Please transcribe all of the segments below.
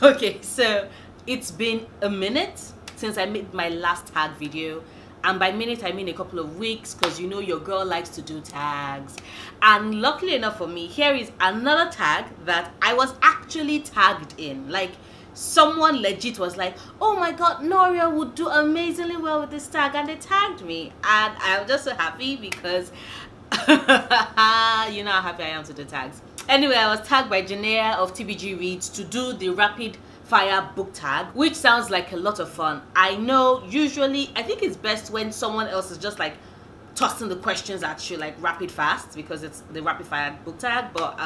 Okay, so it's been a minute since I made my last tag video, and by minute I mean a couple of weeks, because you know your girl likes to do tags. And luckily enough for me, here is another tag that I was actually tagged in. Like, someone legit was like, oh my god, Noria would do amazingly well with this tag, and they tagged me, and I'm just so happy because you know how happy I am to do tags. Anyway, I was tagged by Janea of TBG Reads to do the rapid fire book tag, which sounds like a lot of fun. I know usually I think it's best when someone else is just like tossing the questions at you like rapid fast, because it's the rapid fire book tag. But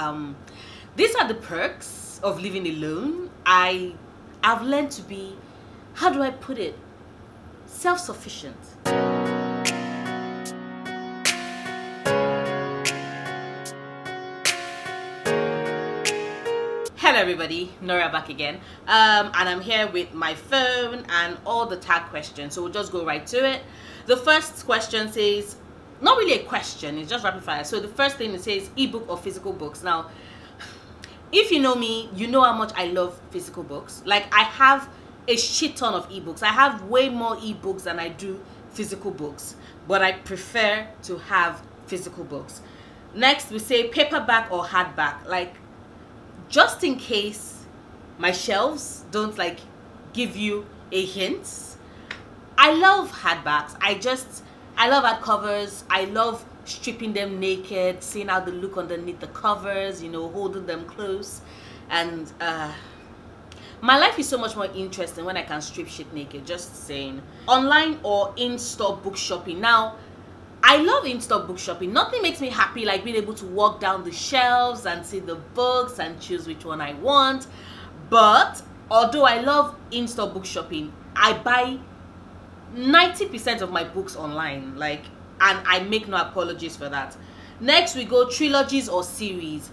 these are the perks of living alone. I've learned to be, how do I put it, self-sufficient. Hello everybody, Noria back again, and I'm here with my phone and all the tag questions, so we'll just go right to it. The first question says, not really a question, it's just rapid fire. So the first thing, it says ebook or physical books. Now, if you know me, you know how much I love physical books. Like, I have a shit ton of ebooks. I have way more ebooks than I do physical books, but I prefer to have physical books. Next, we say paperback or hardback. Like, just in case my shelves don't like give you a hint, I love hardbacks. I love hardcovers. I love stripping them naked, seeing how they look underneath the covers, you know, holding them close. And my life is so much more interesting when I can strip shit naked, just saying. Online or in-store book shopping. Now, I love in-store book shopping. Nothing makes me happy like being able to walk down the shelves and see the books and choose which one I want. But although I love in-store book shopping, I buy 90% of my books online, like, and I make no apologies for that. Next, we go trilogies or series.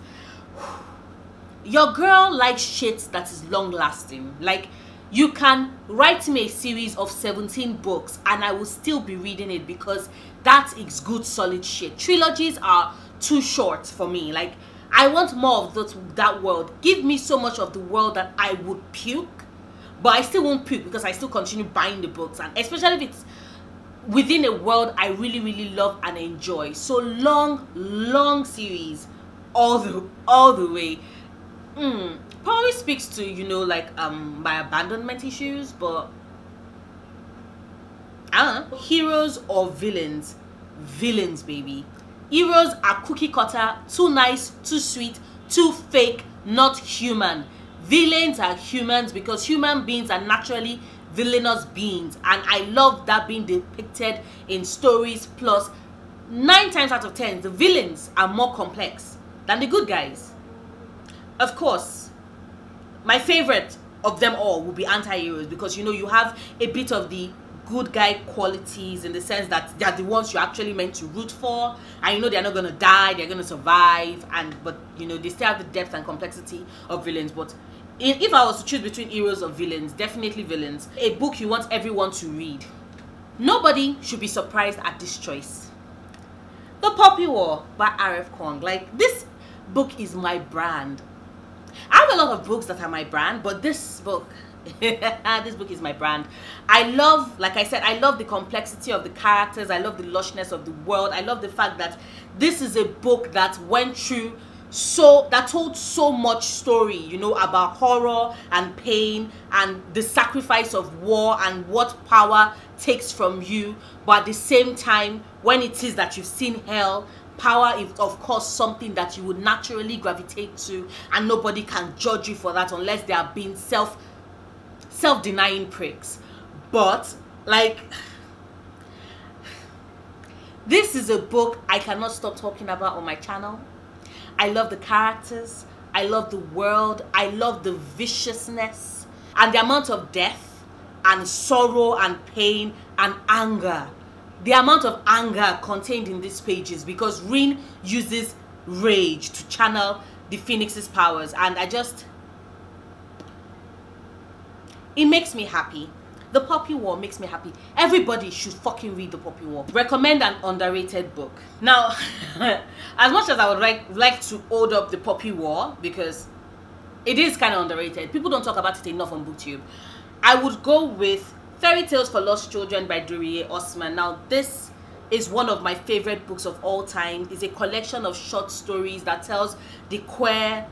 Your girl likes shit that is long lasting. Like, you can write me a series of 17 books and I will still be reading it, because that is good solid shit. Trilogies are too short for me. Like, I want more of that world. Give me so much of the world that I would puke, but I still won't puke because I still continue buying the books, and especially if it's within a world I really love and enjoy. So long series all the way. Probably speaks to, you know, like my abandonment issues, but I don't know. Heroes or villains? Villains, baby. Heroes are cookie cutter, too nice, too sweet, too fake, not human. Villains are humans, because human beings are naturally villainous beings, and I love that being depicted in stories. Plus, 9 times out of 10, the villains are more complex than the good guys. Of course, my favorite of them all will be anti-heroes, because you know you have a bit of the good guy qualities, in the sense that they are the ones you're actually meant to root for, and you know they're not gonna die, they're gonna survive, but you know they still have the depth and complexity of villains. But if I was to choose between heroes or villains, definitely villains. A book you want everyone to read. Nobody should be surprised at this choice. The Poppy War by R.F. Kuang. Like, this book is my brand. I have a lot of books that are my brand, but this book this book is my brand. I love, like I said, I love the complexity of the characters. I love the lushness of the world. I love the fact that this is a book that went through that told so much story, you know, about horror and pain and the sacrifice of war and what power takes from you. But at the same time, when it is that you've seen hell, power is of course something that you would naturally gravitate to, and nobody can judge you for that unless they are being self-denying pricks. But like, this is a book I cannot stop talking about on my channel. I love the characters, I love the world, I love the viciousness and the amount of death and sorrow and pain and anger. The amount of anger contained in these pages, because Rin uses rage to channel the Phoenix's powers, and it makes me happy. The Poppy War makes me happy. Everybody should fucking read The Poppy War. Recommend an underrated book. Now, as much as I would like to hold up The Poppy War, because It is kind of underrated. People don't talk about it enough on BookTube. I would go with Fairy Tales for Lost Children by Duriye Osman. Now, this is one of my favorite books of all time. It's a collection of short stories that tells the queer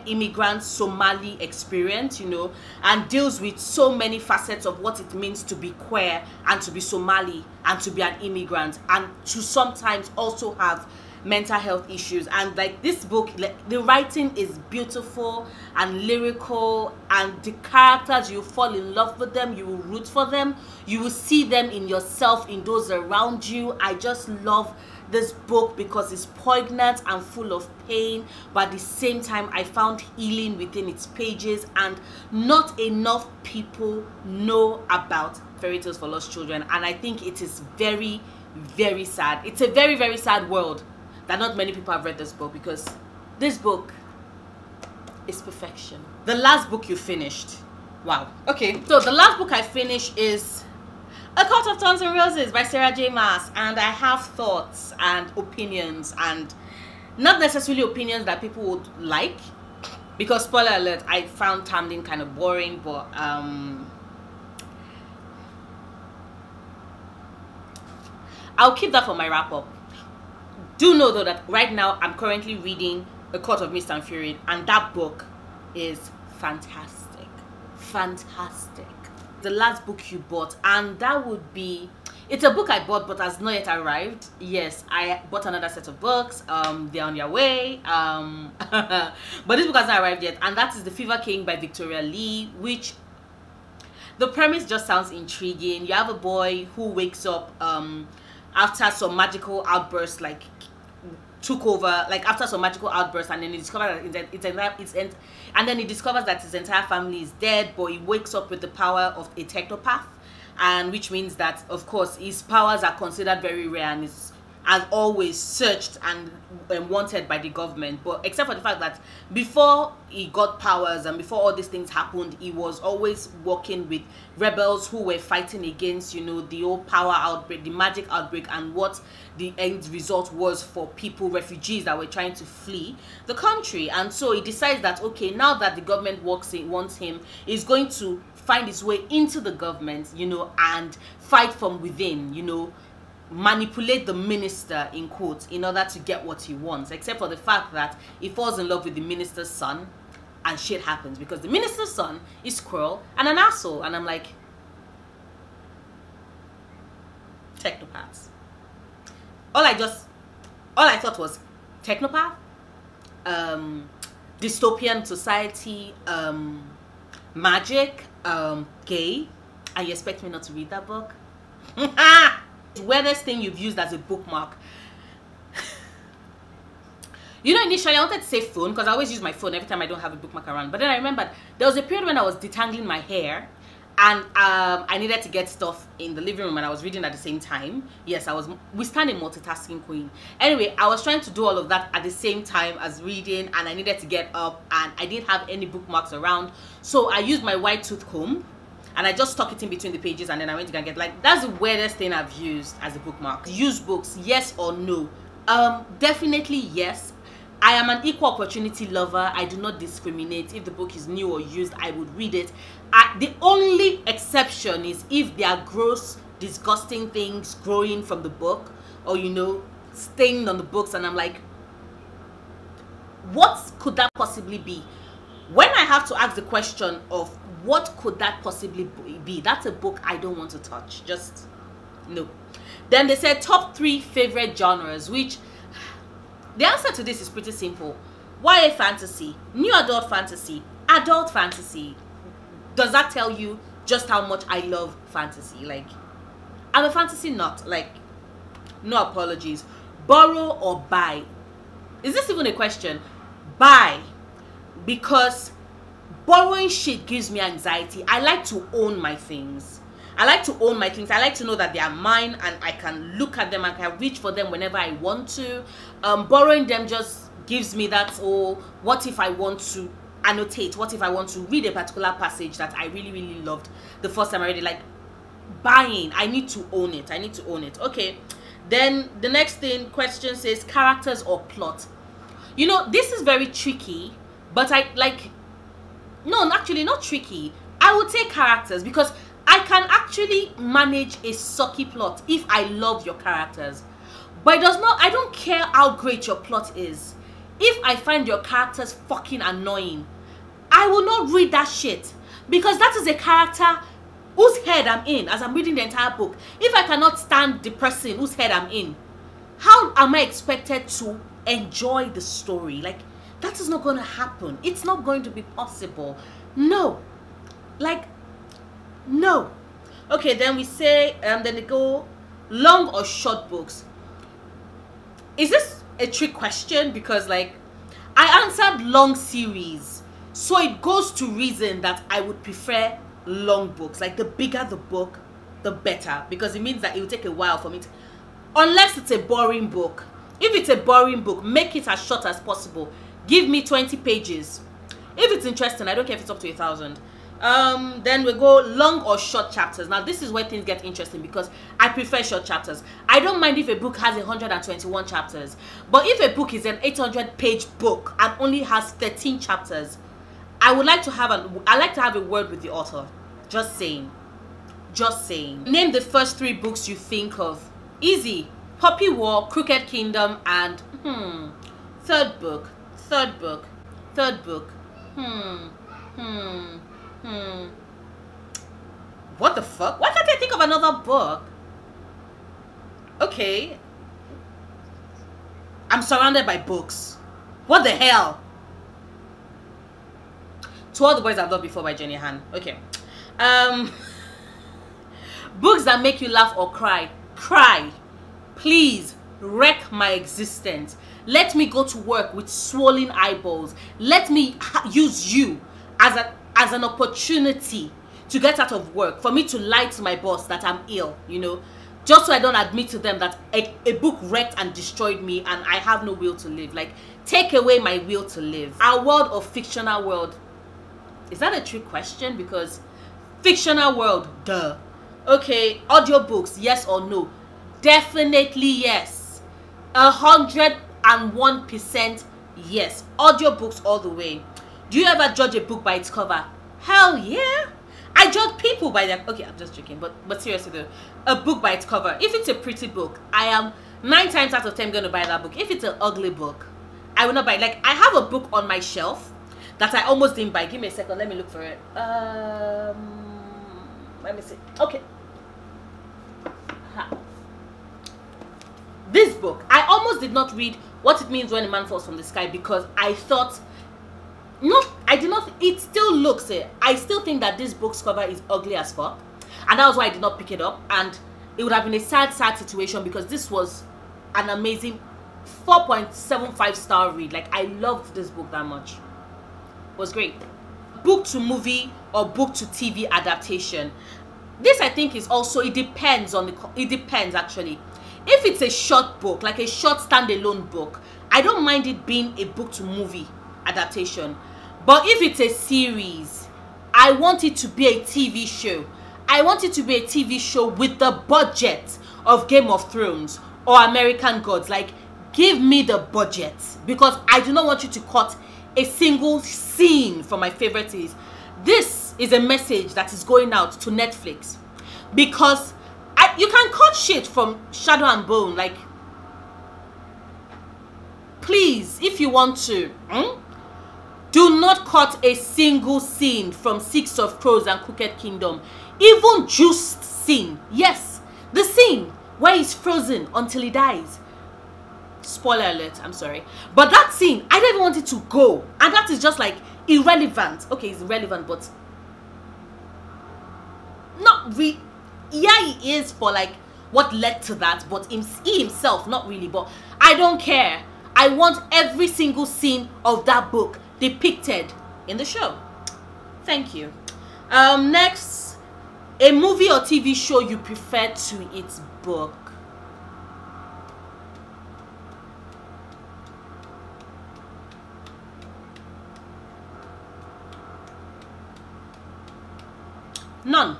immigrant Somali experience, you know, and deals with so many facets of what it means to be queer and to be Somali and to be an immigrant and to sometimes also have mental health issues. And like this book, like, the writing is beautiful and lyrical, and the characters, you fall in love with them, you will root for them, you will see them in yourself, in those around you. I just love this book because it's poignant and full of pain, but at the same time I found healing within its pages, and not enough people know about Fairy Tales for Lost Children, and I think it is very, very sad. It's a very, very sad world that not many people have read this book, because this book is perfection. The last book you finished. Wow. Okay, so the last book I finished is A Court of Thorns and Roses by Sarah J. Maas, and I have thoughts and opinions, and not necessarily opinions that people would like, because spoiler alert, I found Tamlin kind of boring, but I'll keep that for my wrap up. Do know though that right now I'm currently reading A Court of Mist and Fury, and that book is fantastic. Fantastic. The last book you bought, and that would be, it's a book I bought but has not yet arrived. Yes, I bought another set of books. They're on their way, but this book has not arrived yet, and that is The Fever King by Victoria Lee, which the premise just sounds intriguing. You have a boy who wakes up after some magical outburst, like took over, like after some magical outburst, and then he discovers that and then he discovers that his entire family is dead, but he wakes up with the power of a technopath, and which means that of course his powers are considered very rare and is as always searched and wanted by the government. But except for the fact that before he got powers and before all these things happened, he was always working with rebels who were fighting against, you know, the old power outbreak, the magic outbreak, and what the end result was for people, refugees that were trying to flee the country. And so he decides that, okay, now that the government wants him, he's going to find his way into the government, you know, and fight from within, you know, manipulate the minister in quotes in order to get what he wants, except for the fact that he falls in love with the minister's son and shit happens, because the minister's son is cruel and an asshole. And I'm like, technopaths. All I thought was technopath, dystopian society, magic, gay, and you expect me not to read that book? The weirdest thing you've used as a bookmark. You know, initially I wanted to say phone, because I always use my phone every time I don't have a bookmark around, but then I remembered there was a period when I was detangling my hair, and I needed to get stuff in the living room and I was reading at the same time. Yes, we stand a multitasking queen. Anyway, I was trying to do all of that at the same time as reading, and I needed to get up, and I didn't have any bookmarks around, so I used my white tooth comb and I just stuck it in between the pages, and then I went to go and get, like, that's the weirdest thing I've used as a bookmark. Use books, yes or no? Definitely yes. I am an equal opportunity lover. I do not discriminate. If the book is new or used, I would read it. The only exception is if there are gross, disgusting things growing from the book, or, you know, staying on the books, and I'm like, what could that possibly be? When I have to ask the question of what could that possibly be, that's a book I don't want to touch. Just no. Then they said top 3 favorite genres, which the answer to this is pretty simple. YA fantasy, new adult fantasy, adult fantasy. Does that tell you just how much I love fantasy? Like, I'm a fantasy nut. Like, no apologies. Borrow or buy? Is this even a question? Buy. Because borrowing shit gives me anxiety. I like to own my things. I like to own my things. I like to know that they are mine and I can look at them, I can reach for them whenever I want to. Borrowing them just gives me that, oh, what if I want to annotate? What if I want to read a particular passage that I really, really loved the first time I read it? Like, buying, I need to own it. I need to own it. Okay. Then the next question says characters or plot. You know, this is very tricky But I like, no, actually not tricky. I would say characters, because I can actually manage a sucky plot if I love your characters. But it does not, I don't care how great your plot is. If I find your characters fucking annoying, I will not read that shit. Because that is a character whose head I'm in as I'm reading the entire book. If I cannot stand the person whose head I'm in, how am I expected to enjoy the story? Like, that is not going to happen. It's not going to be possible. No. Like, no. Okay, then we say, then they go long or short books. Is this a trick question? Because like, I answered long series, so it goes to reason that I would prefer long books. Like, the bigger the book, the better, because it means that it will take a while for me to, unless it's a boring book. If it's a boring book, make it as short as possible. Give me 20 pages. If it's interesting, I don't care if it's up to 1,000. Then we go long or short chapters. Now this is where things get interesting, because I prefer short chapters. I don't mind if a book has 121 chapters, but if a book is an 800-page book and only has 13 chapters, I like to have a word with the author. Just saying. Just saying. Name the first 3 books you think of. Easy. Poppy War, Crooked Kingdom, and third book. What the fuck? Why can't I think of another book? Okay. I'm surrounded by books. What the hell? To All the Boys I've Loved Before by Jenny Han. Okay. Books that make you laugh or cry. Cry. Please. Wreck my existence. Let me go to work with swollen eyeballs. Let me use you as an opportunity to get out of work, for me to lie to my boss that I'm ill, you know, just so I don't admit to them that a book wrecked and destroyed me and I have no will to live. Like, take away my will to live. Our world or fictional world? Is that a trick question? Because fictional world, duh. Okay, audiobooks, yes or no? Definitely yes. 101% yes. Audiobooks all the way. Do you ever judge a book by its cover? Hell yeah. I judge people by their, okay, I'm just joking, but seriously though, a book by its cover. If it's a pretty book, I am 9 times out of 10 going to buy that book. If it's an ugly book, I will not buy it. Like, I have a book on my shelf that I almost didn't buy. Give me a second, let me look for it. Let me see. Okay. This book, I almost did not read What It Means When a Man Falls from the Sky, because I thought, no, I did not, it still looks it. I still think that this book's cover is ugly as fuck, and that was why I did not pick it up. And it would have been a sad situation, because this was an amazing 4.75 star read. Like, I loved this book that much. It was great. Book to movie or book to TV adaptation. This, I think, is also, it depends actually. If it's a short book, like a short standalone book, I don't mind it being a book to movie adaptation. But if it's a series, I want it to be a TV show. I want it to be a TV show with the budget of Game of Thrones or American Gods. Like, give me the budget, because I do not want you to cut a single scene from my favorite series. This is a message that is going out to Netflix, because you can cut shit from Shadow and Bone. Like, please, if you want to, do not cut a single scene from Six of Crows and Crooked Kingdom. Even juiced scene. Yes, the scene where he's frozen until he dies. Spoiler alert, I'm sorry. But that scene, I didn't want it to go. And that is just like irrelevant. Okay, it's irrelevant, but not really. Yeah, he is for like what led to that, but he himself, not really. But I don't care. I want every single scene of that book depicted in the show. Thank you. Next, a movie or TV show you prefer to its book. None.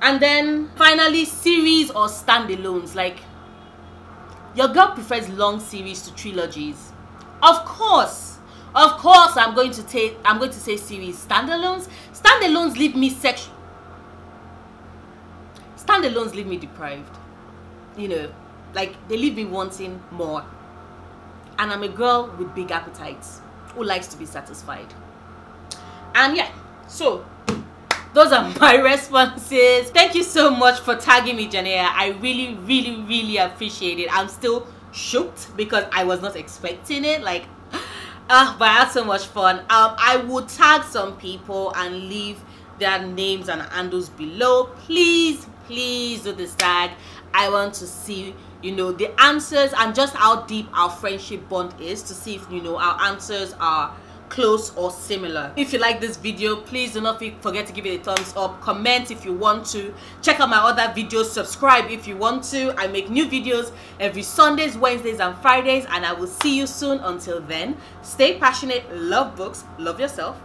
And then finally, series or standalones. Like, your girl prefers long series to trilogies. Of course. Of course, I'm going to say series. Standalones leave me standalones leave me deprived. You know, like they leave me wanting more. And I'm a girl with big appetites who likes to be satisfied. And yeah, so those are my responses. Thank you so much for tagging me, Janea. I really, really, really appreciate it. I'm still shocked because I was not expecting it. Like, but I had so much fun. I would tag some people and leave their names and handles below. Please do this tag. I want to see, you know, the answers and just how deep our friendship bond is, to see if, you know, our answers are close or similar. If you like this video, please do not forget to give it a thumbs up, comment if you want to, check out my other videos, subscribe if you want to. I make new videos every Sundays, Wednesdays and Fridays, and I will see you soon. Until then, stay passionate, love books, love yourself.